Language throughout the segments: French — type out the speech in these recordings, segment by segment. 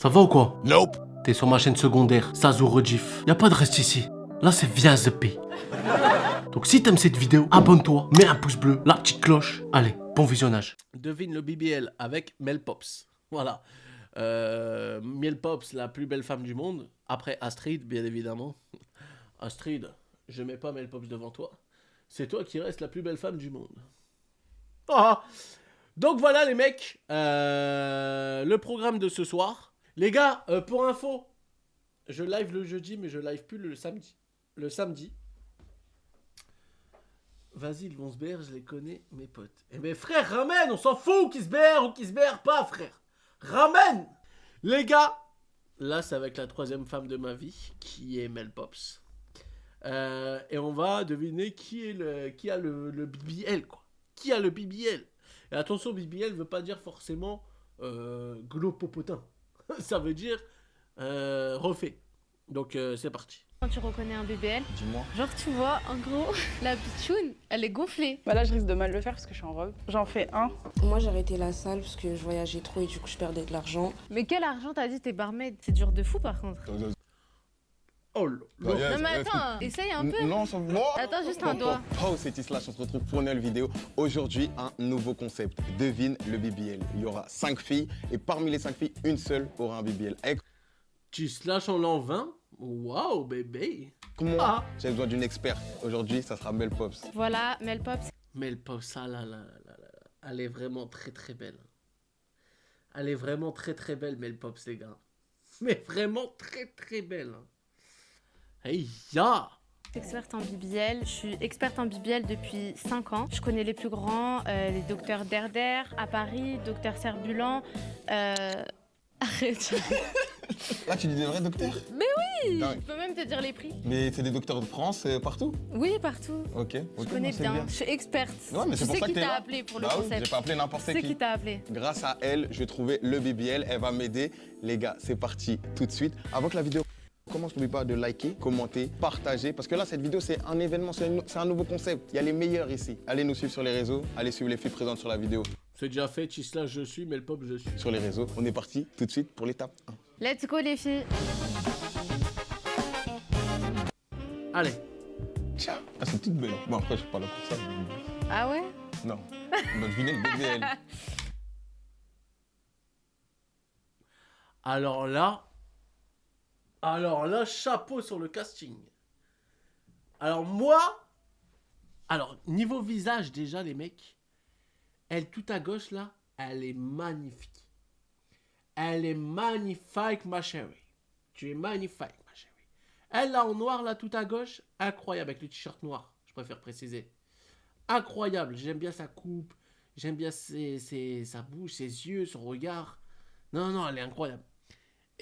Ça va ou quoi? Nope. T'es sur ma chaîne secondaire, Sazou Redif. Y'a pas de reste ici. Là, c'est Viens Zepé. Donc si t'aimes cette vidéo, abonne-toi, mets un pouce bleu, la petite cloche. Allez, bon visionnage. Devine le BBL avec Mel Pops. Voilà. Mel Pops, la plus belle femme du monde. Après Astrid, bien évidemment. Astrid, je mets pas Mel Pops devant toi. C'est toi qui reste la plus belle femme du monde. Ah. Donc voilà les mecs, le programme de ce soir. Les gars, pour info, je live le jeudi, mais je live plus le samedi. Le samedi. Vas-y, ils vont se beurre, je les connais, mes potes. Eh mais frère, ramène, on s'en fout qui se beurre ou qui se beurre pas, frère. Ramène. Les gars, là c'est avec la troisième femme de ma vie, qui est Mel Pops. Et on va deviner qui a le BBL, quoi. Qui a le BBL. Et attention, BBL veut pas dire forcément glopopotin. Ça veut dire refait. Donc c'est parti. Quand tu reconnais un BBL, Dis-moi. genre tu vois, en gros, la pitchoune, elle est gonflée. Bah là, je risque de mal le faire parce que je suis en robe. J'en fais un. Moi, j'ai arrêté la salle parce que je voyageais trop et du coup, je perdais de l'argent. Mais quel argent t'as dit t'es barmaid? C'est dur de fou par contre. Oh là. Non mais attends, essaye un peu. Non, ça va. Attends, juste un doigt. Oh, c'est Isla, on se retrouve pour une nouvelle vidéo. Aujourd'hui, un nouveau concept. Devine le BBL. Il y aura 5 filles et parmi les 5 filles, une seule aura un BBL. Tu slash en l'an 20. Waouh, bébé. Comment Ah. J'ai besoin d'une experte. Aujourd'hui, ça sera Mel Pops. Voilà, Mel Pops. Mel Pops, ça là, elle est vraiment très très belle. Elle est vraiment très très belle, Mel Pops, les gars. Mais vraiment très très belle. Hey, ya. Experte en BBL. Je suis experte en BBL depuis 5 ans. Je connais les plus grands, les docteurs Derder à Paris, docteur Cerbulan. Arrête. Là, tu dis des vrais docteurs? Mais oui, Dingue. je peux même te dire les prix. Mais c'est des docteurs de France partout? Oui, partout. Ok. Je connais bien. Je suis experte. Ouais, mais c'est pour sais ça que qui t'es t'a là. appelé pour le Bah oui, concept. j'ai pas appelé n'importe C'est qui. qui t'a appelé. Grâce à elle, je trouvais le BBL. Elle va m'aider. Les gars, c'est parti tout de suite. Avant que la vidéo commence, n'oublie pas de liker, commenter, partager. Parce que là, cette vidéo, c'est un événement, c'est un nouveau concept. Il y a les meilleurs ici. Allez nous suivre sur les réseaux. Allez suivre les filles présentes sur la vidéo C'est déjà fait, Chisla, je suis, Mel Pops, je suis. sur les réseaux. On est parti tout de suite pour l'étape 1. Let's go les filles. Allez. Tiens, elles sont toutes belles. Bon, après, je suis pas là pour ça. mais- Ah ouais? Non. On va deviner le BBL. Alors là, chapeau sur le casting. Alors moi, niveau visage déjà les mecs, elle tout à gauche là, elle est magnifique. Elle est magnifique ma chérie. Tu es magnifique ma chérie. Elle là en noir là tout à gauche, incroyable avec le t-shirt noir, je préfère préciser. Incroyable, j'aime bien sa coupe, j'aime bien sa bouche, ses yeux, son regard. Non, elle est incroyable.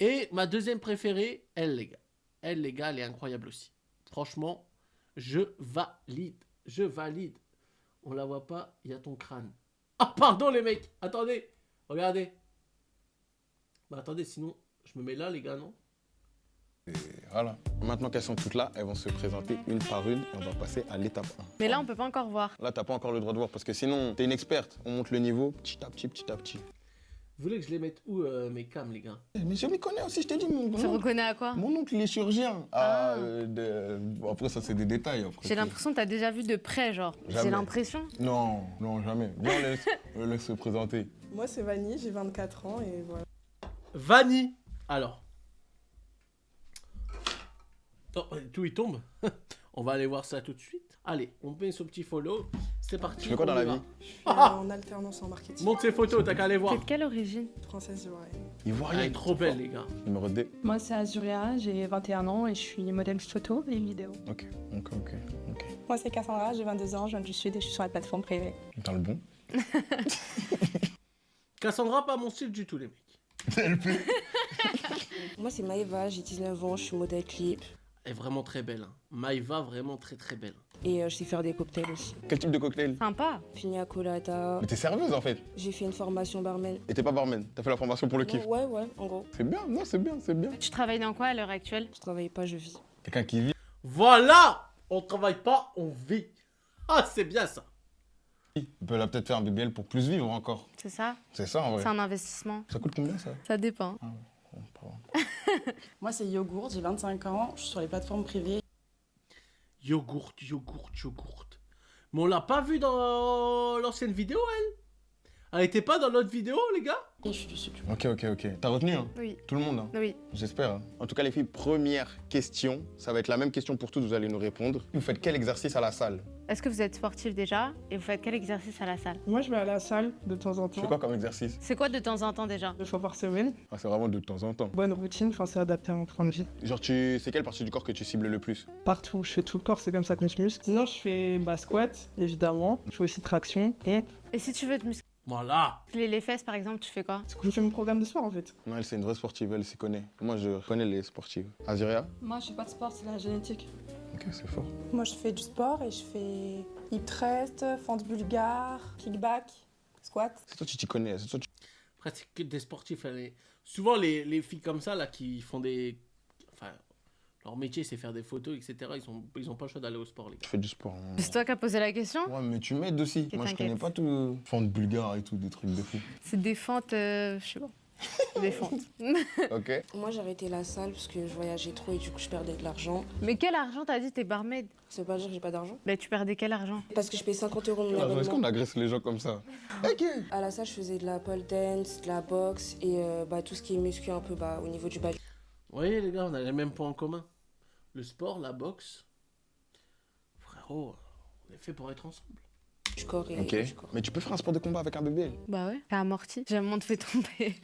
Et ma deuxième préférée, elle les gars. Elle les gars, elle est incroyable aussi. Franchement, je valide. Je valide. On la voit pas, il y a ton crâne. Ah pardon les mecs, attendez. Regardez. Bah attendez, sinon, je me mets là les gars, non? Et voilà. Maintenant qu'elles sont toutes là, elles vont se présenter une par une et on va passer à l'étape 1. Mais là, on peut pas encore voir. Là, t'as pas encore le droit de voir parce que sinon, t'es une experte. On monte le niveau petit à petit, petit à petit. Vous voulez que je les mette où mes cams les gars? Mais je m'y connais aussi, je t'ai dit. Mon Tu reconnais à quoi? mon oncle, il est chirurgien. Ah. Bon, après, ça, c'est des détails. Après, J'ai l'impression que t'as déjà vu de près, genre. Jamais. J'ai l'impression. Non, jamais. Viens, laisse se présenter. Moi, c'est Vanny, j'ai 24 ans et voilà. Vanny. Alors. Oh, tout il tombe. On va aller voir ça tout de suite. Allez, on met son petit follow. C'est parti. Tu fais quoi dans on y la va. vie? Je suis en alternance en marketing. Montre ses photos, t'as qu'à aller voir. T'es de quelle origine? Française ivoirienne. Ivoirien. Elle est trop belle les gars. Numéro 2. Moi, c'est Azuria, j'ai 21 ans et je suis modèle photo et vidéo. Ok. Moi, c'est Cassandra, j'ai 22 ans, je viens du Sud et je suis sur la plateforme privée. Dans le bon. Cassandra, pas mon style du tout les mecs. Moi, c'est Maëva, j'ai 19 ans, je suis modèle clip. Elle est vraiment très belle. Hein. Maïva, vraiment très très belle. Et je sais faire des cocktails aussi. Quel type de cocktail? Sympa. Pina colada. Mais t'es serveuse en fait. J'ai fait une formation barman. Et t'es pas barman. T'as fait la formation pour le kiff. Ouais, en gros. C'est bien, non, c'est bien. Tu travailles dans quoi à l'heure actuelle? Je travaille pas, je vis. Quelqu'un qui vit. Voilà. On travaille pas, on vit. Ah, c'est bien ça. On peut là peut-être faire un BBL pour plus vivre encore. C'est ça? C'est ça en vrai. C'est un investissement. Ça coûte combien ça? Ça dépend. Moi, c'est Yogourt, j'ai 25 ans, je suis sur les plateformes privées. Yogourt. Mais on l'a pas vu dans l'ancienne vidéo, elle. Elle était pas dans l'autre vidéo, les gars. Et je suis dessus. Ok. T'as retenu, hein? Oui. Tout le monde, hein? Oui. J'espère. Hein. En tout cas, les filles, première question. Ça va être la même question pour toutes, vous allez nous répondre. Vous faites quel exercice à la salle? Est-ce que vous êtes sportif déjà et vous faites quel exercice à la salle? Moi, je vais à la salle de temps en Tu fais temps, quoi comme exercice? C'est quoi de temps en temps déjà? 2 fois par semaine. Ah, c'est vraiment de temps en temps. Bonne routine, enfin, c'est adapté à mon train de vie. Genre, c'est quelle partie du corps que tu cibles le plus? Partout, je fais tout le corps, c'est comme ça que je muscle. Sinon, je fais squat, évidemment. Je fais aussi traction et Et si tu veux te muscler Voilà. les fesses par exemple, tu fais quoi? je fais mon programme de sport en fait. Non, elle, c'est une vraie sportive, elle s'y connaît. Moi, je connais les sportives. Aziria? Moi, je fais pas de sport, c'est la génétique. Ok, c'est fort. Moi, je fais du sport et je fais hip thrust, fente bulgare, kickback, squat. C'est toi, tu t'y connais. C'est toi, Après, c'est que des sportifs. Souvent, les filles comme ça, là, qui font des... Enfin, leur métier, c'est faire des photos, etc. Ils ont pas le choix d'aller au sport, les gars. tu fais du sport. Hein. C'est toi qui as posé la question? Ouais, mais tu m'aides aussi. Ok, Moi, je t'inquiète. connais pas tout. Fente bulgare et tout, des trucs de fou. C'est des fentes, je sais pas. Des fentes. Ok. Moi, j'ai arrêté la salle parce que je voyageais trop et du coup, je perdais de l'argent. Mais quel argent t'as dit t'es barmaid? Ça veut pas dire que j'ai pas d'argent. Bah tu perdais quel argent? Parce que je paye 50 € mon Est-ce qu'on abonnement. agresse les gens comme ça? Ok. À la salle, je faisais de la pole dance, de la boxe et tout ce qui est muscu un peu au niveau du bas. Vous voyez, les gars, on a les mêmes points en commun. Le sport, la boxe. Frérot, on est fait pour être ensemble. Du corps et Ok. du corps. Mais tu peux faire un sport de combat avec un bébé. Bah ouais. T'as amorti. J'ai un moment te fait tomber.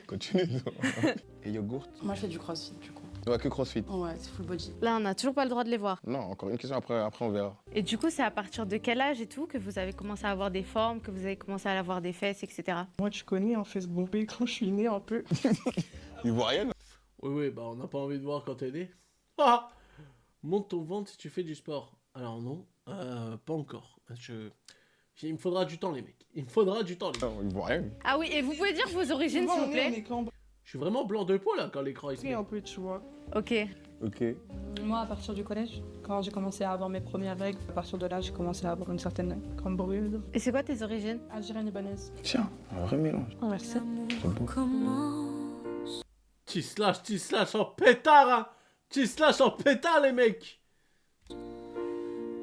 Continue. Et yogourt? Moi, je fais du crossfit, du coup. Ouais, que crossfit. Ouais, c'est full body. Là on a toujours pas le droit de les voir. Non, encore une question après on verra. Et du coup c'est à partir de quel âge et tout que vous avez commencé à avoir des formes, que vous avez commencé à avoir des fesses, etc. Moi, tu connais, hein, fait se bomber quand je suis née un peu. Ivoirienne? Oui, bah on n'a pas envie de voir quand t'es né. Ah, monte ton ventre si tu fais du sport. Alors non, pas encore. Il me faudra du temps, les mecs. Il me faudra du temps, les mecs. Non, ivoirienne. Ah oui, et vous pouvez dire vos origines s'il vous On plaît? est cambré Je suis vraiment blanc de peau, là, quand l'écran il se met. un peu, tu vois. Ok. Ok. Moi, à partir du collège, quand j'ai commencé à avoir mes premières règles, à partir de là, j'ai commencé à avoir une certaine cambrure. Et c'est quoi tes origines? Algérienne libanaise. Tiens, un vrai mélange. Merci. C'est beau. Tu slash en pétard, hein. Tu slash en pétard, les mecs.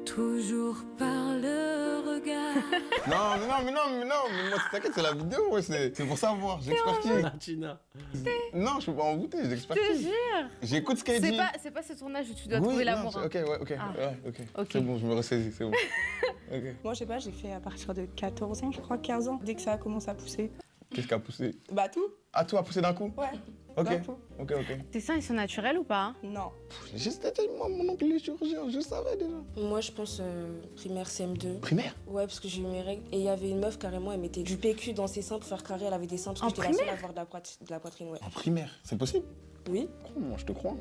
Toujours par le regard. Mais moi, t'inquiète, c'est la vidéo, ouais, c'est pour savoir, j'expertise. Latina. Non, je peux pas en goûter, Je te j'expertise. jure. J'écoute ce qu'elle dit. C'est pas ce tournage où tu dois Oui, trouver non, l'amour. c'est- hein. Ok, ouais, ok. Ah. Ouais, ok. Ok. C'est bon, je me ressaisis, c'est bon. Ok. Moi, je sais pas, j'ai fait à partir de 14 ans, je crois, 15 ans, dès que ça a commencé à pousser. Qu'est-ce qui a poussé? Bah, tout. Ah, tout a poussé d'un coup? Ouais. Ok, d'un coup. ok. Tes seins ils sont naturels ou pas? Non. J'étais tellement mon oncle il est chirurgien, je savais déjà. Moi, je pense primaire CM2. Primaire? Ouais, parce que j'ai eu mes règles. Et il y avait une meuf, carrément, elle mettait du PQ dans ses seins pour faire carré. Elle avait des seins parce que En j'étais la seule à primaire avoir de la poitrine, ouais. En primaire, c'est possible? Oui. Oh, moi je te crois,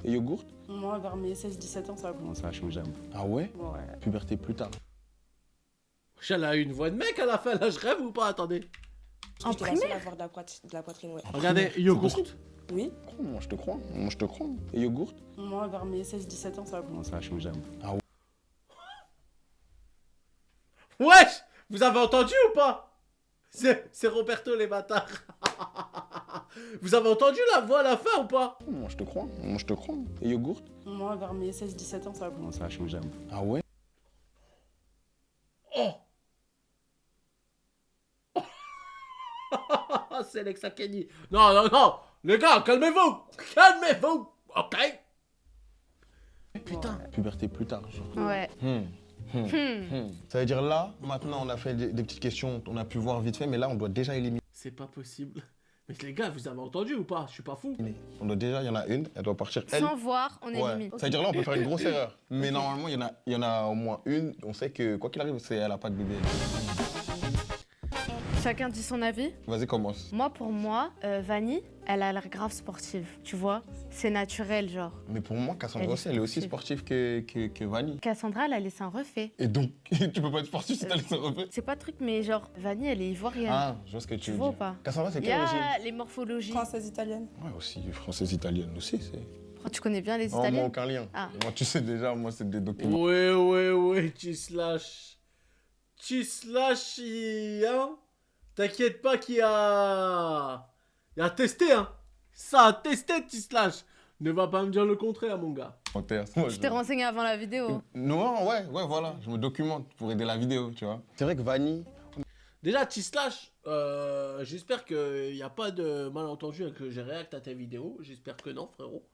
Et yogourt? Moi, vers mes 16-17 ans, ça a commencé à changer un peu. Ah ouais? Ouais. Puberté plus tard. Elle a eu une voix de mec à la fin, là, je rêve ou pas? Attendez. Parce que j'étais la seule à avoir de la poitrine, ouais. Regardez, C'est yogourt. possible? Oui. Oh, moi je te crois, Et yogourt? Moi, vers mes 16-17 ans, ça a commencé à changer un peu. Wesh, vous avez entendu ou pas? C'est Roberto les bâtards. Vous avez entendu la voix à la fin ou pas? Oh, moi je te crois, Et yogourt? Moi, vers mes 16-17 ans, ça a commencé à changer un peu. Ah ouais? Oh. C'est Lexa Kenny. Non, les gars, calmez-vous. Ok. Putain. Puberté plus tard, genre. Ouais. Ça veut dire là, maintenant on a fait des petites questions, on a pu voir vite fait, mais là on doit déjà éliminer. C'est pas possible. Mais les gars, vous avez entendu ou pas? Je suis pas fou. On doit déjà, il y en a une, elle doit partir elle. Sans voir, on Ouais. élimine. Ça veut dire là on peut faire une grosse erreur. Mais normalement il y en a au moins une, on sait que quoi qu'il arrive, elle a pas de bébé. Chacun dit son avis. Vas-y, commence. Moi, pour moi, Vanny, elle a l'air grave sportive. Tu vois? C'est naturel, genre. Mais pour moi, Cassandra Elle est aussi, elle est aussi sportive. sportive que Vanny. Cassandra, elle a les seins refaits. Et donc, tu peux pas être sportif si t'as les seins refaits. C'est pas truc, mais genre, Vanny, elle est ivoirienne. Ah, je vois ce que tu tu veux vois ou dire. pas? Cassandra, c'est Il y quelle origine? a les morphologies. Française italienne. Ouais, aussi, française italienne aussi, c'est. Oh, tu connais bien les Oh, moi, Italiens? aucun lien. Ah. Moi, tu sais déjà, moi, c'est des documents. Ouais, tu slash, hein. T'inquiète pas qu'il y a testé, hein. Ça a testé, Tislash. Ne va pas me dire le contraire, mon gars. Tu t'es renseigné avant la vidéo. Non, ouais, voilà. Je me documente pour aider la vidéo, tu vois. C'est vrai que Vanny, Déjà, Tislash, j'espère qu'il n'y a pas de malentendu avec que j'ai réacté à tes vidéos. J'espère que non, frérot.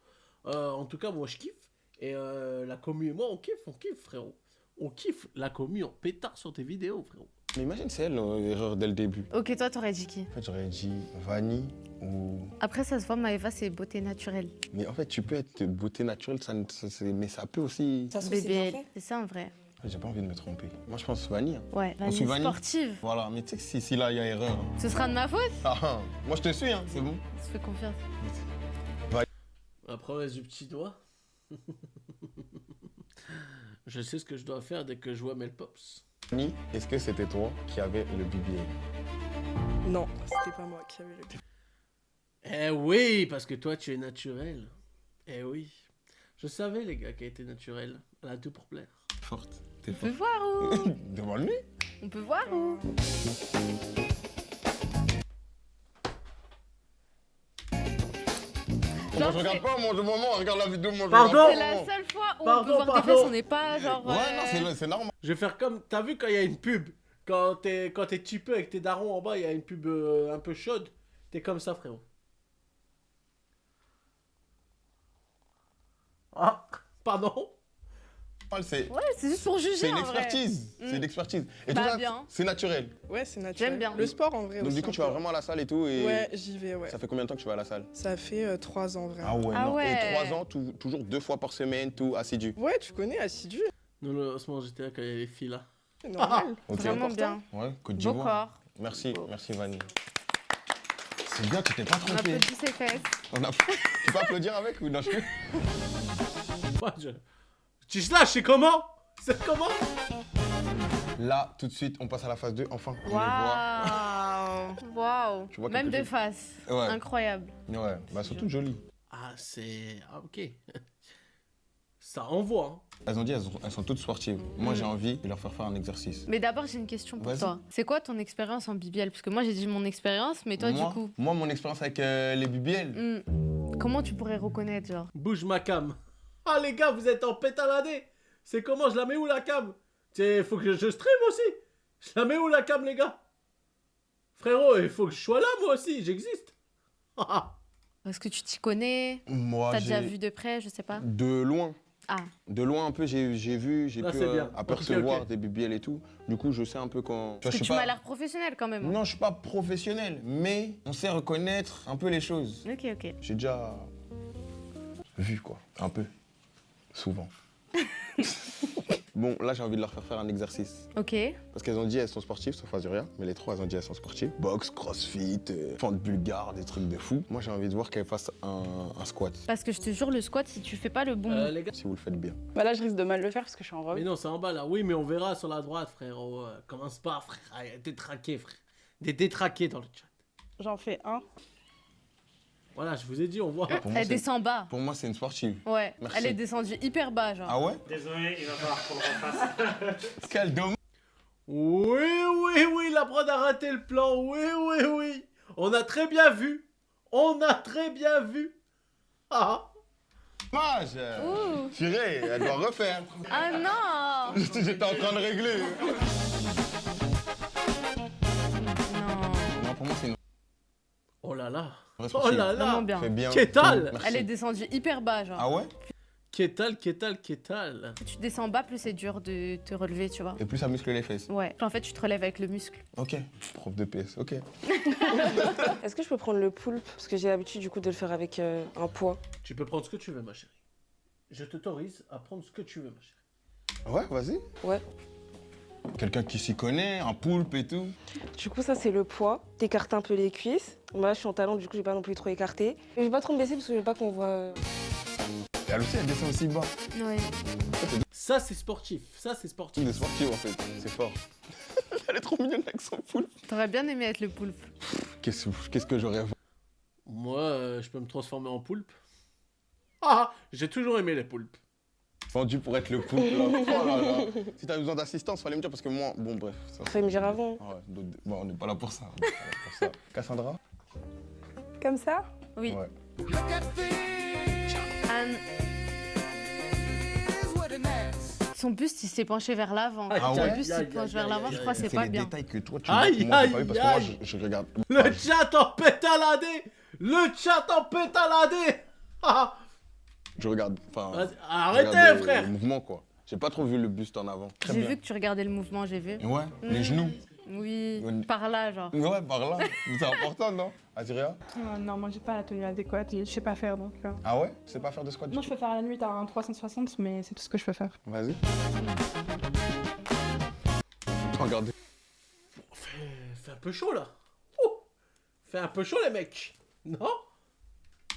En tout cas, moi, je kiffe. Et la commu et moi, on kiffe, frérot. On kiffe la commu en pétard sur tes vidéos, frérot. mais imagine, c'est elle l'erreur dès le début. Ok, toi, t'aurais dit qui? En fait, j'aurais dit Vanny ou... Après, ça se voit, Maëva, c'est beauté naturelle. Mais en fait, tu peux être beauté naturelle, mais ça peut aussi... Ça se trouve, c'est bien BBL, fait. c'est ça en vrai. J'ai pas envie de me tromper. Moi, je pense Vanny. Hein. Ouais, On suit Vanille Vanille. sportive. Voilà, mais tu sais que si là, il y a erreur... hein. Ce sera de ma faute? Moi, je te suis, hein, c'est bon. Je te fais confiance. La promesse du petit doigt. Je sais ce que je dois faire dès que je vois Mel Pops. Vanny, est-ce que c'était toi qui avais le BBL? Non, c'était pas moi qui avais le Eh oui, parce que toi, tu es naturel. Eh oui. Je savais, les gars, qu'elle était naturelle. Elle a tout pour plaire. Forte. T'es On peut forte. voir où? Devant lui. On peut voir où? Moi, je regarde pas mon moment, regarde la vidéo, moi je Pardon. regarde C'est pas, la moi. seule fois où on Pardon, peut voir pardon. des fesses, on n'est pas genre... Ouais, non, c'est normal. Je vais faire comme... T'as vu quand il y a une pub? Quand t'es typé avec tes darons en bas, il y a une pub un peu chaude. T'es comme ça, frérot. Ah, pardon? C'est Ouais, c'est juste pour juger c'est une en vrai. expertise. C'est une expertise. Et Bah, tout ça, bien. c'est naturel. Ouais, c'est naturel. J'aime bien. Le sport en vrai Donc aussi. du coup, un tu vas peu. vraiment à la salle et tout. Et Ouais, j'y vais, ouais. ça fait combien de temps que tu vas à la salle? Ça fait 3 ans vraiment. Ah ouais, Ah non. ouais. Et 3 ans, toujours 2 fois par semaine, tout assidu. Ouais, tu connais, assidu. Non, non, en ce moment, j'étais là quand il y a les filles là. C'est normal. Ok. Vraiment bien. Ouais, Côte Beau d'Ivoire. corps. Merci Vanny. C'est bien, tu t'es pas On trompé. applaudit ses fesses. Tu peux applaudir avec ou non? Ouais, Tu slash, c'est comment? C'est comment? Là, tout de suite, on passe à la phase 2. Enfin, on les voit. Waouh. Waouh. Tu vois Même quelque de chose? face. Ouais. Incroyable. Ouais, bah surtout jolies. Ah, c'est... Ah, ok. Ça envoie, hein. Elles ont dit elles sont toutes sportives. Moi, j'ai envie de leur faire un exercice. Mais d'abord, j'ai une question pour Vas-y. toi. C'est quoi ton expérience en BBL? Parce que moi, j'ai dit mon expérience, mais toi, moi, du coup, mon expérience avec les BBL. comment tu pourrais reconnaître, genre? Bouge ma cam. Ah, les gars, vous êtes en pétaladé. C'est comment? Je la mets où, la cam? Tiens, faut que je stream aussi. Je la mets où, la cam, les gars? Frérot, il faut que je sois là, moi aussi. J'existe. Est-ce que tu t'y connais? Moi, T'as déjà vu de près, je sais pas. de loin. Ah, De loin un peu, j'ai vu, j'ai Là, pu c'est bien. apercevoir Ok, ok. des BBL et tout. Du coup, je sais un peu quand... parce que tu m'as l'air professionnel quand même. Non, je suis pas professionnel, mais on sait reconnaître un peu les choses. Ok, ok. J'ai déjà vu quoi, un peu, souvent. Bon, là j'ai envie de leur faire un exercice. Ok. Parce qu'elles ont dit elles sont sportives, sauf Azuria, mais les trois elles ont dit elles sont sportives. Boxe, crossfit, fente bulgare, des trucs de fou. Moi j'ai envie de voir qu'elles fassent un squat, Parce que je te jure, le squat, si tu fais pas le bon. Les gars. si vous le faites bien. Bah là, je risque de mal le faire parce que je suis en robe. Mais non, c'est en bas, là. Oui, mais on verra sur la droite, frérot. Commence pas, frère. Ah, t'es traqué, frère. T'es détraqué dans le chat. J'en fais un. Voilà, je vous ai dit, on voit. Pour moi, Elle descend bas. pour moi, c'est une sportive. Ouais. Merci. Elle est descendue hyper bas, genre. Ah ouais? Désolé, il va falloir qu'on le refasse. Quel dommage. Oui, la prod a raté le plan. Oui. On a très bien vu. Ah. Ouh. Purée, elle doit refaire. Ah non. J'étais en train de régler. Non. Non, pour moi, c'est une Oh là là. vraie Oh sportive. là Vraiment là. bien. Fais bien. Kétal. Merci. Elle est descendue hyper bas, genre. Ah ouais? Kétal. Plus tu descends bas, plus c'est dur de te relever, tu vois. Et plus ça muscle les fesses. Ouais. En fait, tu te relèves avec le muscle. Ok. Prof de PS, ok. Est-ce que je peux prendre le poulpe? Parce que j'ai l'habitude du coup de le faire avec un poids. Tu peux prendre ce que tu veux, ma chérie. Je t'autorise à prendre ce que tu veux, ma chérie. Ouais, vas-y. Ouais. Quelqu'un qui s'y connaît, un poulpe et tout. Du coup, ça c'est le poids. T'écartes un peu les cuisses. Moi, je suis en talon, du coup, je vais pas non plus trop écarter. Je vais pas trop me baisser parce que je veux pas qu'on voit. Et elle aussi, elle descend aussi bas. Ouais. Ça, c'est sportif. Il est sportif en fait, c'est fort. Elle est trop mignonne avec son poulpe. T'aurais bien aimé être le poulpe. Qu'est-ce que j'aurais... Moi, je peux me transformer en poulpe. Ah, j'ai toujours aimé les poulpes. Vendu pour être le poulpe là. Oh là là. Si t'as besoin d'assistance, fallait me dire parce que moi, bon bref. Ça... Fallait me dire avant. Ouais, bon, on n'est pas là pour ça. On n'est pas là pour ça. Cassandra? Comme ça? Oui. Ouais. Son buste, il s'est penché vers l'avant. Ah Son ouais? buste, il penche vers l'avant, je crois que c'est C'est pas les bien. détails que toi, tu Aïe, vois, moi, j'ai pas vu parce que moi, aïe, je regarde. Le chat en pétaladé. Le chat en pétaladé. Ah, Je regarde. Enfin, vas-y, je arrêtez, regarde frère. Le mouvement, quoi. J'ai pas trop vu le buste en avant. Très J'ai bien. vu que tu regardais le mouvement, j'ai vu. Ouais, les genoux. Oui, Ouais. par là, genre. Ouais, par là. C'est important, non Aziria? Non, moi j'ai pas la tenue adéquate et je sais pas faire donc. Ah ouais? Tu sais pas faire de squat? Non, je peux faire à la nuit, t'as un 360, mais c'est tout ce que je peux faire. Vas-y. Regardez. Fais un peu chaud, là. Ouh. Fais un peu chaud, les mecs. Non?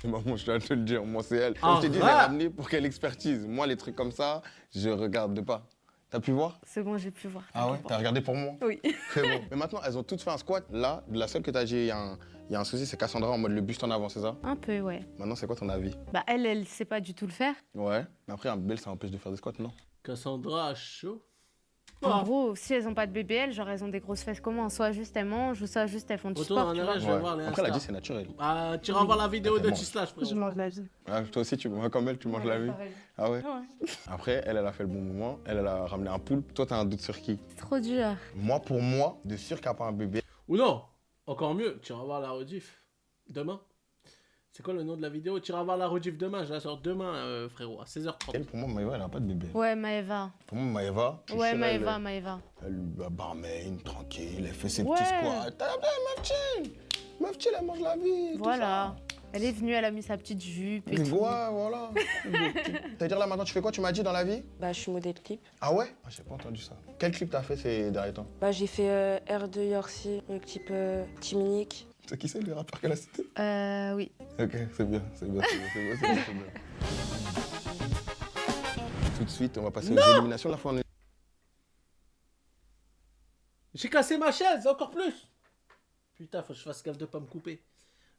Maman, je dois te le dire, moi c'est elle. Ah, Je t'ai dit, je ouais. l'ai ramenée pour qu'elle expertise. Moi, les trucs comme ça, je regarde pas. T'as pu voir? C'est bon, j'ai pu voir. Ah ouais? T'as regardé pour moi? Oui. C'est bon. Mais maintenant, elles ont toutes fait un squat. Là, la seule que t'as dit, il y a un souci, c'est Cassandra en mode le buste en avant, c'est ça? Un peu, ouais. Maintenant, c'est quoi ton avis? Bah, elle sait pas du tout le faire. Ouais. Mais après, un bébé, ça empêche de faire des squats, non? Cassandra a chaud. En gros, si elles ont pas de BBL, genre elles ont des grosses fesses comment? Soit juste elles mangent, ou soit juste elles font du Retourne sport, en tu arrière, vois. je vais voir les Après, elle a dit, Insta. c'est naturel. Ah, tu iras voir la vidéo de Bon. Tislash, Je frérot. mange la vie. Ah, toi aussi, tu vois comme elle, tu manges la vie. Pareil. Ah ouais? Ah ouais. Après, elle a fait le bon mouvement. Elle a ramené un poulpe. Toi, t'as un doute sur qui? C'est trop dur. Moi, pour moi, de sûr qu'à part un bébé. Ou non, encore mieux, tu iras voir la rediff demain. C'est quoi le nom de la vidéo? Tu iras voir la rediff demain, je la sors demain, frérot, à 16h30. Elle, pour moi, Maëva, elle a pas de bébé. Ouais, Maëva. Pour moi, Maëva. je suis Ouais, sûr, Maëva, Maëva. Elle barmaid, tranquille, elle fait ses Ouais. petits squats. T'as bien, meuf chill. Meuf chill, elle mange la vie. tout Voilà. Elle est venue, elle a mis sa petite jupe et ça. tout. Ouais, voilà. C'est-à-dire là, maintenant, tu fais quoi? Tu m'as dit dans la vie? Bah, je suis modèle clip. Ah ouais? Ah, j'ai pas entendu ça. Quel clip t'as fait ces derniers temps? Bah, j'ai fait R2 Yorsi, le clip Timinique. C'est qui c'est le rappeur qu'elle a cité? Oui. Ok, c'est bien, c'est bien, c'est bien, c'est bien, c'est bien. Tout de suite, on va passer aux éliminations. La fois, on est... J'ai cassé ma chaise, encore plus. Putain, faut que je fasse gaffe de pas me couper.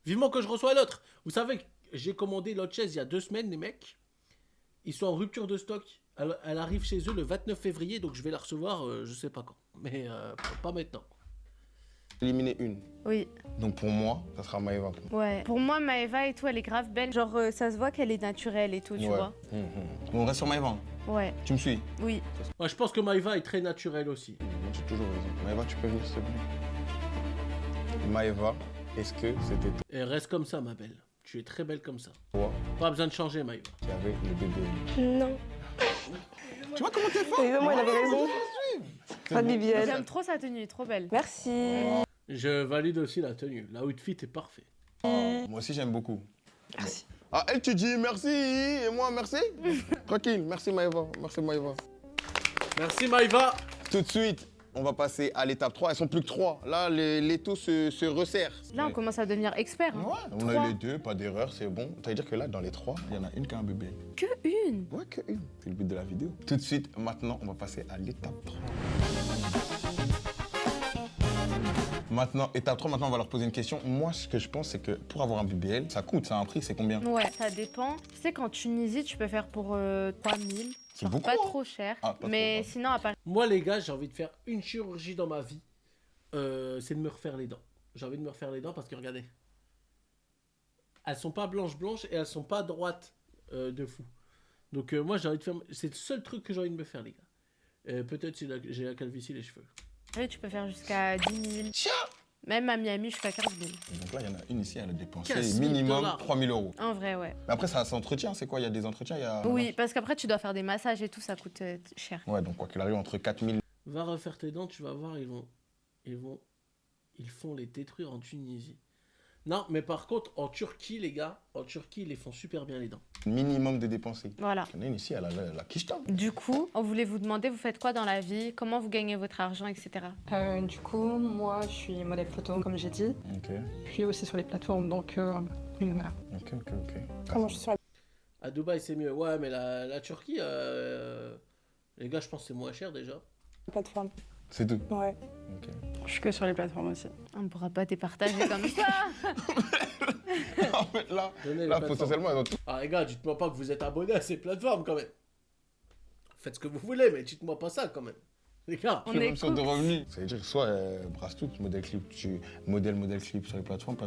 Vivement que je reçois l'autre. Vous savez que j'ai commandé l'autre chaise il y a 2 semaines, les mecs. Ils sont en rupture de stock. Elle arrive chez eux le 29 février, donc je vais la recevoir, je sais pas quand. Mais pas maintenant. Éliminé une. Oui. Donc pour moi, ça sera Maëva. Ouais. Pour moi, Maëva et tout, elle est grave belle. Genre, ça se voit qu'elle est naturelle et tout, tu vois. On reste sur Maëva. Ouais. Tu me suis? Oui. Ouais, je pense que Maëva est très naturelle aussi. Moi, j'ai toujours raison. Maëva, tu peux venir, s'il te plaît? Maëva, est-ce que c'était Et reste comme ça, ma belle. Tu es très belle comme ça. toi Pas besoin de changer, Maëva. qui avais le bébé? Non. Tu vois comment t'es fort? Évidemment, elle avait raison. Pas de BBL. J'aime trop sa tenue, trop belle. Merci. Je valide aussi la tenue. L'outfit est parfait. Moi aussi, j'aime beaucoup. Merci. Ah, elle, tu dis merci et moi, merci? Tranquille, merci Maëva, merci Maëva. Merci, Maëva. Tout de suite, on va passer à l'étape 3. Elles sont plus que 3. Là, les taux se resserrent. Là, on commence à devenir expert. hein. Ouais, on a eu les deux, pas d'erreur, c'est bon. Ça veut dire que là, dans les 3, il y en a une qui a un bébé. Que une. Ouais, que une. C'est le but de la vidéo. Tout de suite, maintenant, on va passer à l'étape 3. Maintenant, étape 3, maintenant, on va leur poser une question. Moi, ce que je pense, c'est que pour avoir un BBL, ça coûte, ça a un prix, c'est combien? Ouais, ça dépend. Tu sais qu'en Tunisie, tu peux faire pour 3000. C'est Genre beaucoup, pas hein. trop cher. Ah, pas mais trop, sinon, à Paris. Moi, les gars, j'ai envie de faire une chirurgie dans ma vie. C'est de me refaire les dents. J'ai envie de me refaire les dents parce que, regardez. Elles sont pas blanches et elles sont pas droites de fou. Donc, moi, j'ai envie de faire... C'est le seul truc que j'ai envie de me faire, les gars. Peut-être si j'ai la calvitie, les cheveux. Oui, tu peux faire jusqu'à 10 000. Même à Miami, jusqu'à 15 000. Donc là, il y en a une ici, elle a dépensé 15 000 minimum $. 3 000 euros. En vrai, ouais. Mais après, ça s'entretient, c'est quoi? Il y a des entretiens, il y a... Oui, parce qu'après, tu dois faire des massages et tout, ça coûte cher. Ouais, donc quoi qu'il arrive, entre 4 000... Va refaire tes dents, tu vas voir, ils font les détruire en Tunisie. Non, mais par contre, en Turquie, les gars, en Turquie, ils les font super bien, les dents. minimum de dépensés. Voilà. Il y en a une ici, elle a la quicheta. Du coup, on voulait vous demander, vous faites quoi dans la vie? Comment vous gagnez votre argent, etc. Du coup, moi, je suis modèle photo, comme j'ai dit. Ok, Je suis aussi sur les plateformes, donc voilà. ok. Comment je suis sur la À Dubaï, c'est mieux. Ouais, mais la Turquie, les gars, je pense que c'est moins cher déjà. plateforme? C'est tout. Ouais. Ok. Je suis que sur les plateformes aussi. On ne pourra pas départager comme ça. En fait, là, Donnez les là plateformes. potentiellement, elles ont tout. Ah, les gars, dites-moi pas que vous êtes abonné à ces plateformes quand même. Faites ce que vous voulez, mais dites-moi pas ça quand même. Les gars, On Tu fais est même sorte de cool. revenus. Ça veut dire soit brasse tout, modèle clip, modèle clip sur les plateformes, ça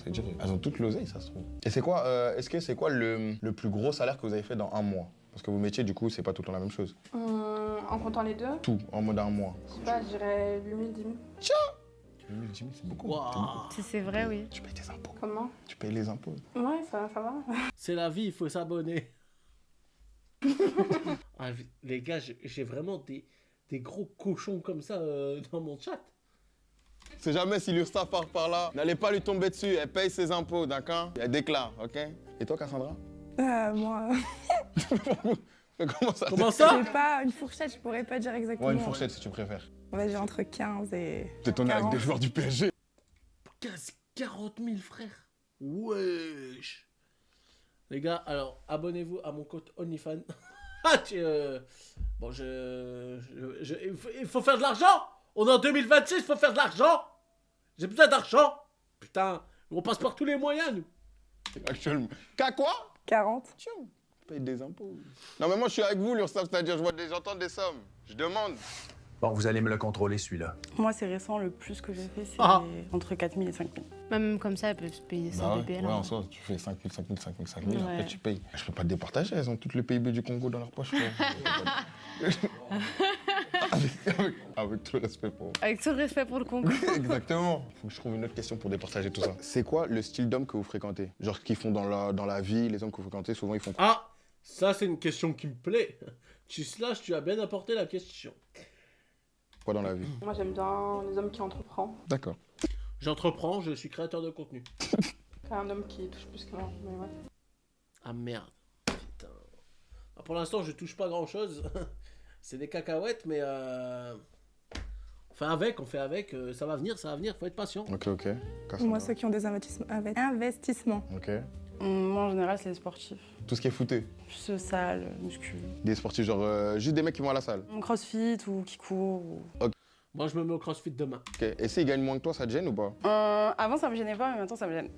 veut dire elles ont toutes l'oseille, ça se trouve. Et c'est quoi, c'est quoi le plus gros salaire que vous avez fait dans un mois? Parce que vos métiers, du coup, c'est pas tout le temps la même chose. En comptant les deux, Tout, en mode un mois. je sais pas, je dirais 8 000, 10 000. 10 000, c'est beaucoup. waouh, Si c'est vrai, oui. Tu payes tes impôts. Comment? Tu payes les impôts. Ouais, ça va. c'est la vie, il faut s'abonner. Ah, les gars, j'ai vraiment des gros cochons comme ça dans mon chat. C'est jamais si l'URSSAF part par là, n'allez pas lui tomber dessus, elle paye ses impôts, d'accord? Elle déclare, ok? Et toi, Cassandra? Moi, Comment ça? Comment ça? c'est pas une fourchette, je pourrais pas dire exactement. Ouais, une fourchette si tu préfères. On va dire entre 15 et. T'es tourné avec 40. des joueurs du PSG. 40 000 frères. Wesh. Les gars, alors abonnez-vous à mon compte OnlyFans. Ah, bon, il faut faire de l'argent. On est en 2026, il faut faire de l'argent. J'ai besoin d'argent. Putain, on passe par tous les moyens, nous. Actuellement. Qu'à quoi? 40. Tiens, paye des impôts. Non, mais moi, je suis avec vous, l'URSSAF, c'est-à-dire, j'entends des sommes. Je demande. Bon, vous allez me le contrôler, celui-là. Moi, c'est récent, le plus que j'ai fait, c'est entre 4 000 et 5 000. Même comme ça, elle peut se payer sans BBL. Ouais, hein. en soi, tu fais 5 000, 5 000, 5 000, 5 000, Ouais. après tu payes. Je peux pas te départager, elles ont toutes le PIB du Congo dans leur poche. avec tout le respect pour vous. Avec tout le respect pour le concours. Exactement. Faut que je trouve une autre question pour départager tout ça. C'est quoi le style d'homme que vous fréquentez? Genre, ce qu'ils font dans la vie, les hommes que vous fréquentez, souvent ils font. Ah, ça c'est une question qui me plaît. Tu as bien apporté la question. Quoi dans la vie? Moi, j'aime bien les hommes qui entreprennent. D'accord. J'entreprends, je suis créateur de contenu. Un homme qui touche plus que moi, mais ouais. Ah merde. Putain. Ah, pour l'instant, je touche pas grand chose. C'est des cacahuètes, mais on fait avec. Ça va venir, faut être patient. Ok. Cassandra. Moi, ceux qui ont des investissements. Ok. Moi, en général, c'est les sportifs. Tout ce qui est footé. Plus salle, muscu. Des sportifs, genre juste des mecs qui vont à la salle. Crossfit ou qui courent. Ou... Moi, je me mets au crossfit demain. Ok. Et s'ils gagnent moins que toi, ça te gêne ou pas? Avant, ça me gênait pas, mais maintenant, ça me gêne.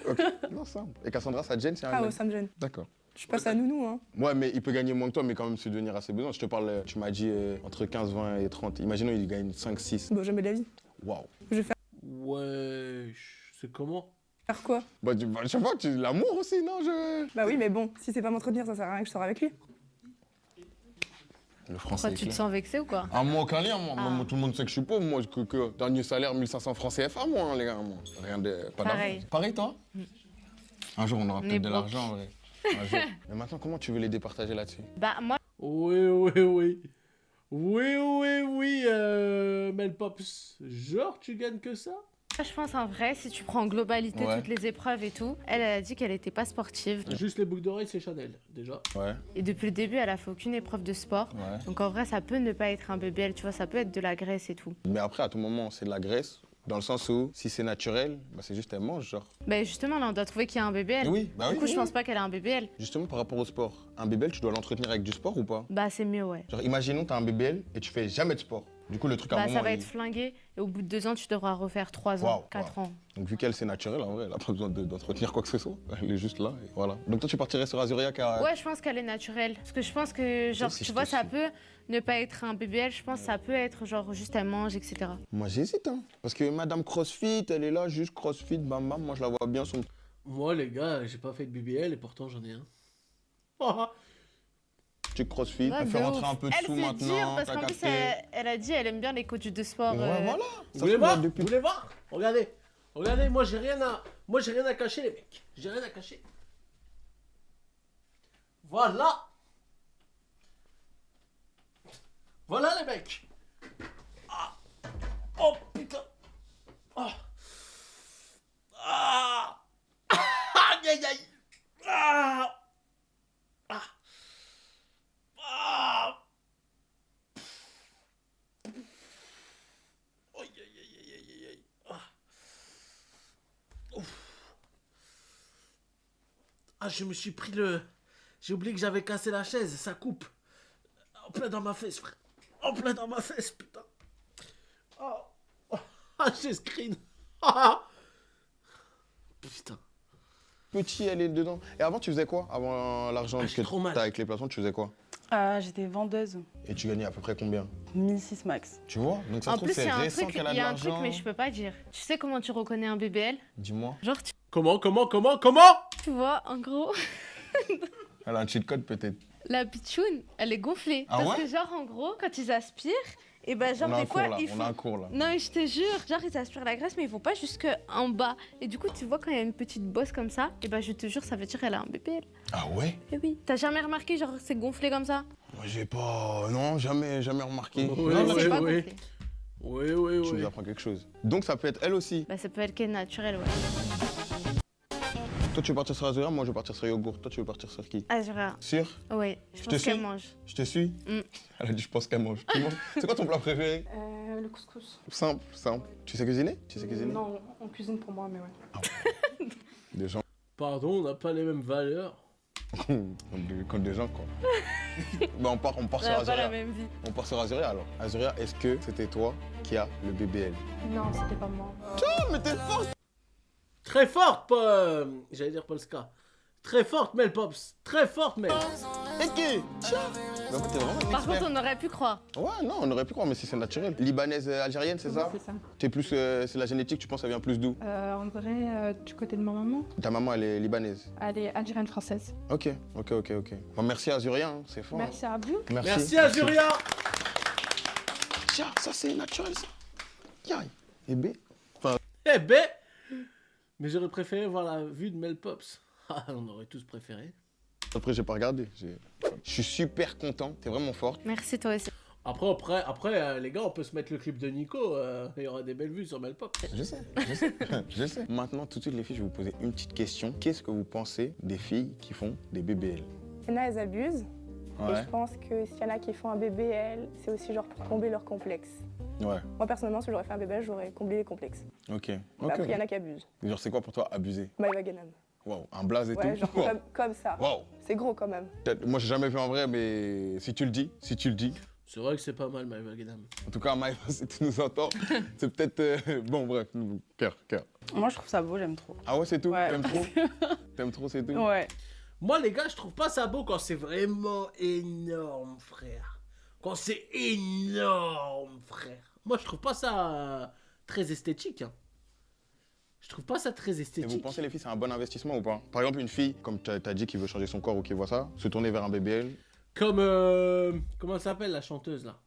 Ok. Non, simple. Et Cassandra, ça te gêne? Ah ouais, ça me gêne. D'accord. Je suis pas à nounou, hein. Ouais, mais il peut gagner moins que toi, mais quand même subvenir à ses besoins. Je te parle, tu m'as dit entre 15, 20 et 30. Imaginons, il gagne 5, 6. Bon, jamais de la vie. Waouh. Ouais, c'est comment? Faire quoi? Bah, je sais pas, l'amour aussi, non? Bah oui, mais bon, si c'est pas m'entretenir, ça sert à rien que je sors avec lui. Le français. Pourquoi tu te sens vexé ou quoi? Ah, moi, aucun lien, moi. Moi, tout le monde sait que je suis pauvre. Moi, que dernier salaire, 1500 francs CFA, moi, hein, les gars. Moi. Rien de. Pas Pareil. d'argent. Pareil, toi? Un jour, on aura On est peut-être de broke. l'argent, ouais. Un jour. Mais maintenant, comment tu veux les départager là-dessus? Bah, moi, Oui. Mel Pops. Genre, tu gagnes que ça? je pense en vrai, si tu prends en globalité Ouais. toutes les épreuves et tout, elle a dit qu'elle était pas sportive. Juste les boucles d'oreilles, c'est Chanel, déjà. Ouais, Et depuis le début, elle a fait aucune épreuve de sport. ouais. Donc en vrai, ça peut ne pas être un BBL, tu vois, ça peut être de la graisse et tout. Mais après, à tout moment, c'est de la graisse. Dans le sens où, si c'est naturel, bah, c'est juste elle mange, genre. Bah justement, là, on doit trouver qu'il y a un BBL. Oui, bah Du oui. coup, je pense pas qu'elle a un BBL. Justement, par rapport au sport, un BBL, tu dois l'entretenir avec du sport ou pas? Bah c'est mieux, ouais. Genre, imaginons, t'as un BBL et tu fais jamais de sport. Du coup, le truc à un Bah moment. ça va il- être flingué et au bout de 2 ans, tu devras refaire 3 ans, Waouh, 4 ans. Donc, vu qu'elle, c'est naturel, en vrai, elle a pas besoin d'entretenir quoi que ce soit. Elle est juste là, et voilà. Donc, toi, tu partirais sur Azuria car. Ouais, je pense qu'elle est naturelle. Parce que je pense que, genre, Si tu je vois, te ça suis. peut ne pas être un BBL, je pense que ça peut être genre juste elle mange, etc. Moi, j'hésite, hein. Parce que Madame CrossFit, elle est là, juste CrossFit, bam bam. Moi, je la vois bien sur. Moi, les gars, j'ai pas fait de BBL et pourtant j'en ai un. Ah, Tu CrossFit, Ouais, elle fait de rentrer ouf. un peu de Elle, sous c'est maintenant. dur parce t'as qu'en plus, capté. elle a dit elle aime bien les coachs de sport. Ouais, voilà. Vous Ça voulez se voit voir? depuis. Vous voulez voir? Regardez, moi j'ai rien à cacher, les mecs. J'ai rien à cacher. Voilà. Voilà les mecs. Ah. Oh putain. Ah. Ah. Aïe aïe aïe. Ah. Ah. Ah. Aïe aïe aïe aïe aïe aïe. Ah. Ouf. Ah, je me suis pris le... J'ai oublié que j'avais cassé la chaise, ça coupe. En plein dans ma fesse, frère. En plein dans ma fesse, putain. Oh. Oh. Ah, j'ai screen. Ah. Putain. Petit, elle est dedans. Et avant, tu faisais quoi? Avant l'argent Ah, j'ai trop mal. t'as avec les placements, tu faisais quoi? J'étais vendeuse. Et tu gagnais à peu près combien? 1006 max. Tu vois? Donc ça En se trouve, plus, il y c'est a un récent truc, qu'elle a il de y a un truc, l'argent. mais je peux pas dire. Tu sais comment tu reconnais un BBL? Dis-moi. Genre, Comment tu vois, en gros, Elle a un cheat code peut-être. la pitchoune, elle est gonflée. Ah Parce ouais que genre, en gros, quand ils aspirent, et ben genre On a un des fois, cours là, ils on font... a un cours là. Non mais je te jure, genre ils aspirent la graisse mais ils vont pas jusque en bas. Et du coup tu vois quand il y a une petite bosse comme ça, et ben je te jure ça veut dire qu'elle a un BBL. Ah ouais? Et oui. T'as jamais remarqué genre c'est gonflé comme ça? Moi j'ai pas... Non, jamais remarqué. Oui, non, oui, C'est pas oui. gonflé. Oui. Tu nous apprends quelque chose. Donc ça peut être elle aussi. Bah ça peut être qu'elle naturel, ouais. Toi tu veux partir sur Azuria, moi je veux partir sur Yogourt. Toi tu veux partir sur qui? Azura. Sûr? Ouais, je Je te pense qu'elle suis. mange. Je te suis? Mm. Elle a dit je pense qu'elle mange. Tu manges- C'est quoi ton plat préféré? Le couscous. Simple. Tu sais cuisiner? Tu sais cuisiner? Non, on cuisine pour moi, mais ouais. Des gens... Pardon, on n'a pas les mêmes valeurs. Comme des gens quoi. Bah on part On sur a pas la Azuria. même vie. On part sur Azuria alors. Azuria, est-ce que c'était toi qui a le BBL? Non, c'était pas moi. Oh mais t'es forte! Très forte, j'allais dire Polska. Très forte, Mel Pops. Très forte, Mel. Et qui? Tiens! Mais en fait t'es vraiment une Par expert. contre on aurait pu croire. Ouais, non, on aurait pu croire, mais si c'est naturel. Libanaise algérienne, c'est ça? C'est ça. T'es plus. C'est la génétique, tu penses, ça vient plus d'où? En vrai, du côté de ma maman, Ta maman, elle est libanaise. elle est algérienne française. Ok. Bon, merci Azurien, hein, c'est fort. Merci à vous. Merci Azuria. Tiens, ça c'est naturel, ça. Aïe. Et B? Eh ben. Mais j'aurais préféré voir la vue de Mel Pops. Ah, on aurait tous préféré. Après, j'ai pas regardé. Je suis super content, t'es vraiment forte. Merci toi aussi. Après, les gars, on peut se mettre le clip de Nico. Il y aura des belles vues sur Mel Pops. Je sais. Maintenant, tout de suite, les filles, je vais vous poser une petite question. Qu'est-ce que vous pensez des filles qui font des BBL? Il y en a, elles abusent. Et Ouais. je pense que s'il y en a qui font un BBL, c'est aussi genre pour combler leurs complexes. Ouais. Moi, personnellement, si j'aurais fait un BBL, j'aurais comblé les complexes. Ok. Mais après, il y en Ok. a qui abusent. Genre, c'est quoi pour toi abuser? Maëva Guénam. Waouh, un blaze et Ouais, tout? genre Wow. comme ça. Waouh. C'est gros quand même. Moi, j'ai jamais vu en vrai, mais si tu le dis. C'est vrai que c'est pas mal, Maëva Guénam. En tout cas, Maëva, si tu nous entends, c'est peut-être... Bon, bref, cœur. Moi, je trouve ça beau, j'aime trop. Ah ouais, c'est tout? Ouais. T'aimes trop? T'aimes trop, c'est tout? Ouais. Moi, les gars, je trouve pas ça beau quand c'est vraiment énorme, frère. Quand c'est énorme, frère. Moi, je trouve pas ça très esthétique. Hein. Je trouve pas ça très Et vous esthétique. pensez, les filles, c'est un bon investissement ou pas? Par exemple, une fille, comme tu as dit, qui veut changer son corps ou qui voit ça, se tourner vers un BBL. Comme, comment elle s'appelle, la chanteuse, là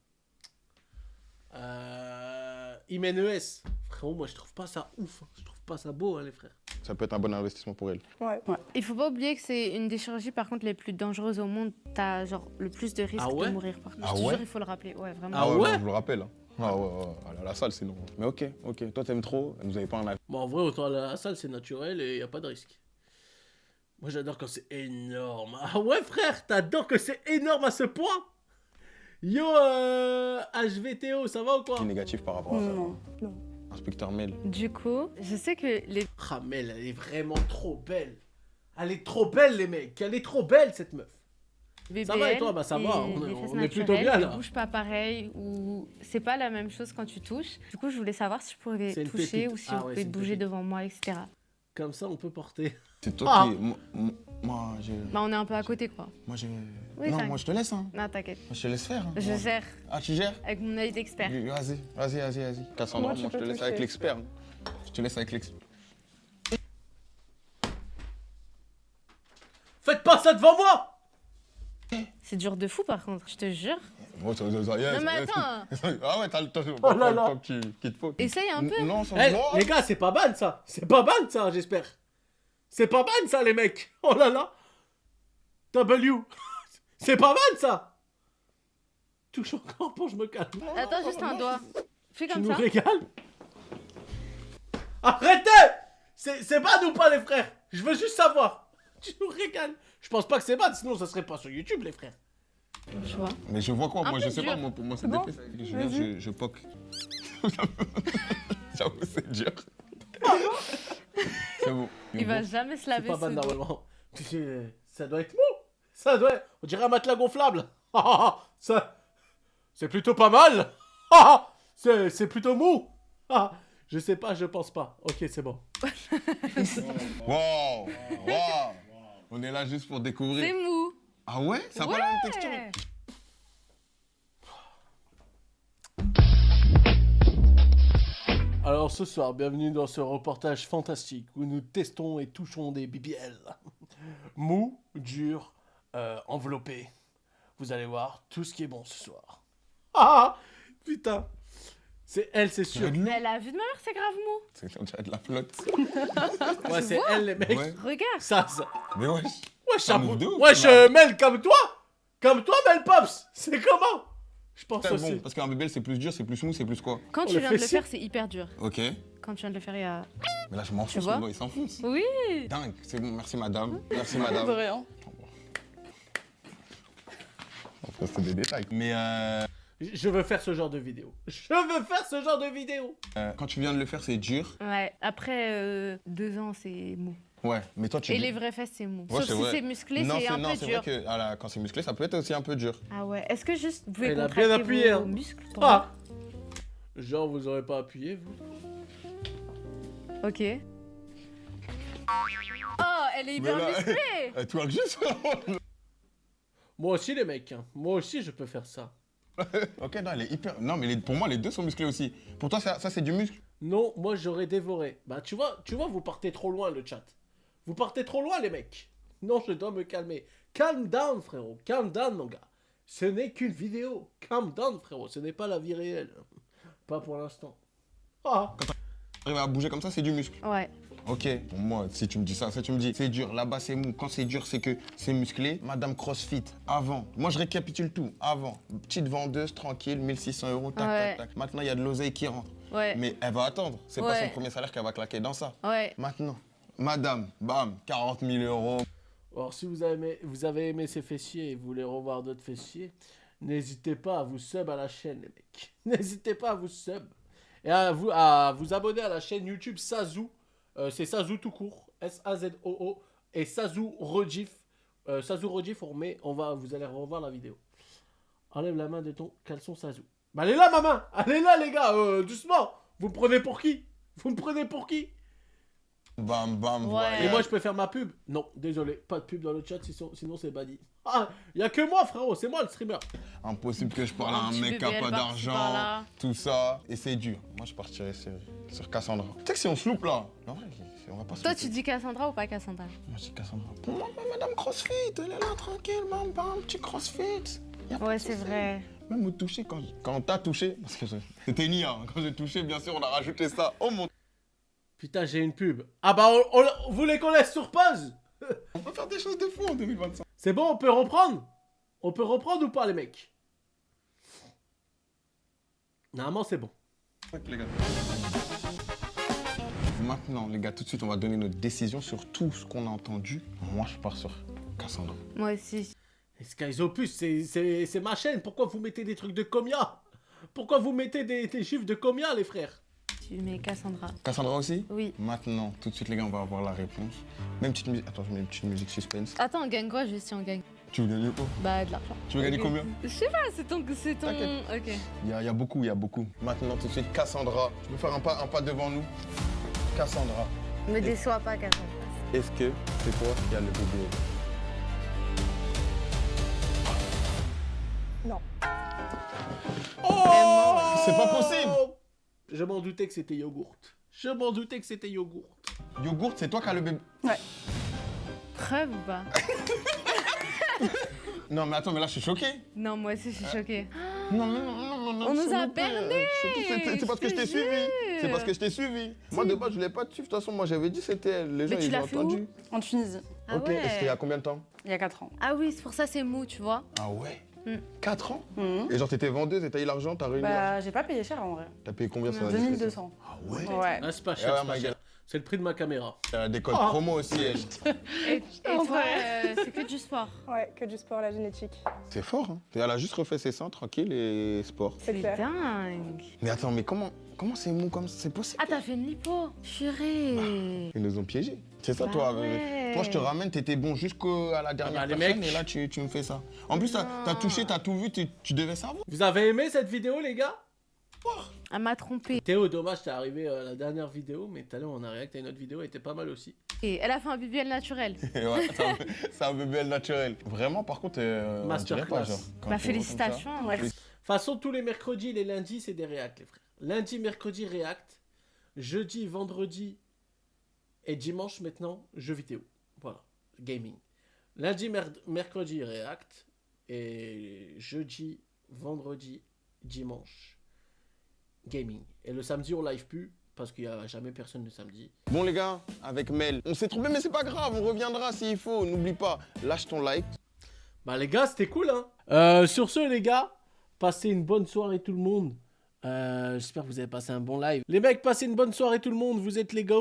Imen ES. Frérot, moi, je trouve pas ça ouf. Hein. Je trouve pas ça beau, hein, les frères. Ça peut être un bon investissement pour elle. Ouais. Il faut pas oublier que c'est une des chirurgies par contre les plus dangereuses au monde. T'as genre le plus de risques Ah ouais de mourir par contre. Ah Je te ouais jure, il faut le rappeler. Ouais, vraiment. Ah ouais? non, je le rappelle. Hein. Ah ouais, à la salle sinon. Mais ok. Toi, t'aimes trop, vous avez pas un avis. Bon, en vrai, autant aller à la salle, c'est naturel et y a pas de risque. Moi, j'adore quand c'est énorme. Ah ouais, frère, t'adores que c'est énorme à ce point? Yo, HVTO, ça va ou quoi? Négatif par rapport à ça. Non. Inspecteur Mel. Du coup, je sais que les Ah, mais elle est vraiment trop belle. Elle est trop belle, les mecs. Elle est trop belle, cette meuf. BBL Ça va et toi? Bah, ça va, et on est- les fesses on est plutôt naturelles, bien, elles là. bougent pas pareil ou c'est pas la même chose quand tu touches. Du coup, je voulais savoir si je pouvais C'est les une toucher pépite. ou si Ah on ouais, pouvait c'est une bouger pépite. devant moi, etc. Comme ça, on peut porter. C'est toi Ah. qui. Moi, j'ai. Bah, on est un peu à côté, quoi. Moi, j'ai. Oui, non, t'inquiète. moi, je te laisse, hein. Non, t'inquiète. Moi, je te laisse faire. Hein. Je Moi- gère Ah, tu gères? avec mon œil d'expert. Vas-y. Cassandra, Moi, tu moi, je peux te laisse toucher. avec l'expert. Je te laisse avec l'expert. Faites pas ça devant moi! C'est dur de fou, par contre, je te jure. Oh, ça, Non, mais attends, Ah ouais, t'as le temps, Oh là là. qu'il te faut. essaye un peu. Non, sans Eh, moi. les gars, c'est pas ban, ça. C'est pas ban, ça, j'espère. C'est pas ban, ça, les mecs. Oh là là. W. C'est pas ban, ça. Touche encore pour je me calme. Attends, juste un doigt. Fais Tu comme nous ça. régales. Arrêtez. C'est ban ou pas, les frères? Je veux juste savoir. Tu nous régales. Je pense pas que c'est ban, sinon ça serait pas sur YouTube, les frères. Tu vois. Mais je vois quoi? Un Moi, peu je sais pas. dur. Moi, pour moi, c'est Bon, DP. Je poque. J'avoue, c'est dur. C'est bon. Il va jamais se C'est laver pas ban ce dos. normalement. Ça doit être mou. Ça doit être... On dirait un matelas gonflable. Ça... C'est plutôt pas mal. C'est plutôt mou. Je sais pas, je pense pas. Ok, c'est bon. Wow. On est là juste pour C'est découvrir. mou. Ah ouais? Ça a pas la même texture? Ouais. Alors ce soir, bienvenue dans ce reportage fantastique où nous testons et touchons des BBL. Mou, dur, enveloppé. Vous allez voir tout ce qui est bon ce soir. Ah putain. C'est elle, c'est sûr. Mais la vue de ma mère, c'est grave mou. C'est on dirait de la flotte. Ouais, c'est elle les mecs. Ouais. Regarde. Ça. Mais wesh. Wesh, Un move de ouf, wesh, là. Mel, comme toi. Comme toi, Mel Pops. C'est comment? Je pense C'est aussi. bon, parce qu'un BBL c'est plus dur, c'est plus smooth, c'est plus quoi? Quand On tu le viens de fait le si. faire, c'est hyper dur. Ok. Quand tu viens de le faire, il y a... Mais là je m'enfonce, vois le gars, il s'enfonce. Oui. Dingue, c'est bon, merci madame. Merci De madame. rien. Enfin, c'est des détails. Mais Je veux faire ce genre de vidéo. Je veux faire ce genre de vidéo. quand tu viens de le faire, c'est dur. Ouais, après 2 ans, c'est mou. Ouais, mais toi tu Et les vraies fesses, c'est mou. Ouais, Sauf c'est si vrai. c'est musclé, non, c'est un peu c'est dur. vrai que quand c'est musclé, ça peut être aussi un peu dur. Ah ouais, est-ce que juste vous pouvez Elle a contracter bien appuyé, vos hein. muscles pour moi? Ah. Genre, vous aurez pas appuyé, vous? Ok. Oh, elle est hyper Mais là- musclée. Toi que juste. Moi aussi, les mecs. Hein. Moi aussi, je peux faire ça. Ok, non, elle est hyper. Non, mais pour moi, les deux sont musclés aussi. Pour toi, ça c'est du muscle. Non, moi, j'aurais dévoré. Bah, tu vois, vous partez trop loin, le chat. Vous partez trop loin, les mecs. Non, je dois me calmer. Calm down, frérot. Calm down, mon gars. Ce n'est qu'une vidéo. Calm down, frérot. Ce n'est pas la vie réelle. Pas pour l'instant. Ah. Arriver à bouger comme ça, c'est du muscle. Ouais. Ok, pour moi, si tu me dis ça, tu me dis c'est dur, là-bas c'est mou. Quand c'est dur, c'est que c'est musclé. Madame CrossFit, avant. Moi, je récapitule tout. Avant, petite vendeuse, tranquille, 1600 €, tac, Ouais. tac, tac. Maintenant, il y a de l'oseille qui rentre. Ouais. Mais elle va attendre. C'est pas Ouais. son premier salaire qu'elle va claquer dans ça. Ouais. Maintenant, madame, bam, 40 000 €. Alors, si vous avez aimé ces fessiers et vous voulez revoir d'autres fessiers, n'hésitez pas à vous sub à la chaîne, les mecs. N'hésitez pas à vous sub. Et à vous abonner à la chaîne YouTube Sazou. C'est Sazou tout court. S-A-Z-O-O. Et Sazou Rodif. Sazou Rodif, vous allez revoir la vidéo. Enlève la main de ton caleçon Sazou. Bah, elle est là, ma main. Elle est là, les gars. Doucement. Vous me prenez pour qui? Vous me prenez pour qui? Bam, bam, Ouais. voilà. Et moi, je peux faire ma pub? Non, désolé, pas de pub dans le chat, sinon c'est banni. Ah, y a que moi, frérot, c'est moi le streamer. Impossible que je parle à un petit mec qui a BBL pas par-ci, d'argent, par-là. tout ça. Et c'est dur. Moi, je partirais sur Cassandra. Tu sais que si on se loupe là, non, on va pas se Toi, louper. tu dis Cassandra ou pas Cassandra? Moi, je dis Cassandra. Pour moi, madame CrossFit, elle est là tranquille, bam, bam, petit CrossFit. Y a pas Ouais, de c'est souci. Ouais. Même au toucher, quand t'as touché, parce que c'était une IA, hein, quand j'ai touché, bien sûr, on a rajouté ça. Oh mon. Putain, j'ai une pub. Ah bah, vous voulez qu'on laisse sur pause? On peut faire des choses de fou en 2025. C'est bon, on peut reprendre? On peut reprendre ou pas, les mecs? Normalement, c'est bon. Les gars. Maintenant, les gars, tout de suite, on va donner notre décision sur tout ce qu'on a entendu. Moi, je pars sur Cassandra. Moi aussi. Et Skyzopus, c'est ma chaîne. Pourquoi vous mettez des trucs de combien? Pourquoi vous mettez des chiffres de combien, les frères? Tu mets Cassandra. Cassandra aussi? Oui. Maintenant, tout de suite, les gars, on va avoir la réponse. Même petite musique. Attends, je mets une petite musique suspense. Attends, on gagne quoi juste si on gagne? Tu veux gagner quoi? Bah, de l'argent. Tu veux gagner Ok. combien? Je sais pas, c'est ton... T'inquiète. Ok. Il y a beaucoup, il y a beaucoup. Maintenant, tout de suite, Cassandra. Tu peux faire un pas devant nous? Cassandra. Me déçois pas, Cassandra. Est-ce que c'est toi qui as le bébé? Non. Oh, c'est pas possible. Je m'en doutais que c'était yogourt. Je m'en doutais que c'était yogourt. Yogourt, c'est toi qui as le bébé? Ouais. Preuve ou pas? Non, mais attends, mais là, je suis choqué. Non, moi aussi, je suis choquée. Non, non, non, non, non. On nous s'il a vous plaît. bernés. C'est parce que je t'ai Je te suivi. jure. C'est parce que je t'ai suivi. Moi, de base, je voulais pas te suivre. De toute façon, moi, j'avais dit c'était elle. Les gens, Mais tu ils l'as ont fait entendu. En Tunisie, Ah Ok, ouais. c'était il y a combien de temps? il y a 4 ans. Ah oui, c'est pour ça c'est mou, tu vois. Ah ouais? Mm. 4 ans? Mhm. Et genre, t'étais vendeuse et t'as eu l'argent, t'as réuni l'argent. Bah, j'ai pas payé cher en vrai. T'as payé combien ça? 2200. Ah ouais? Ouais. Ah, c'est pas Eh cher, ouais, c'est pas ma cher. gueule. C'est le prix de ma caméra. Elle a des codes Oh. promo aussi, elle. Et toi, c'est que du sport. Ouais, que du sport, la génétique. C'est fort, hein. Elle a juste refait ses seins, tranquille, et sport. C'est clair. dingue. Mais attends, mais comment c'est mou comme ça? C'est possible? Ah, t'as fait une lipo. Purée. Ils nous ont piégés. C'est ça, Bah toi. ouais. Toi, je te ramène, t'étais bon jusqu'à la dernière bah, les personne, mecs. et là, tu me fais ça. En plus, t'as touché, t'as tout vu, tu devais savoir. Vous avez aimé cette vidéo, les gars? Elle m'a trompée. Théo, dommage, t'es arrivé à la dernière vidéo, mais tout à l'heure, on a réacté à une autre vidéo, elle était pas mal aussi. Et elle a fait un BBL naturel. Ouais, c'est un bébé naturel. Vraiment, par contre, on dirait pas, Masterclass. genre. quand Bah, tu vois comme ça. félicitations. Ouais. De toute façon, tous les mercredis et les lundis, c'est des réacts, les frères. Lundi, mercredi, réact. Jeudi, vendredi et dimanche maintenant, jeux vidéo. Voilà, gaming. Lundi, mercredi, React. Et jeudi, vendredi, dimanche, gaming. Et le samedi, on live plus parce qu'il n'y a jamais personne le samedi. Bon les gars, avec Mel, on s'est trompé mais c'est pas grave, on reviendra s'il faut. N'oublie pas, lâche ton like. Bah les gars, c'était cool hein. Sur ce les gars, passez une bonne soirée tout le monde. J'espère que vous avez passé un bon live. Les mecs, passez une bonne soirée tout le monde, vous êtes les gars.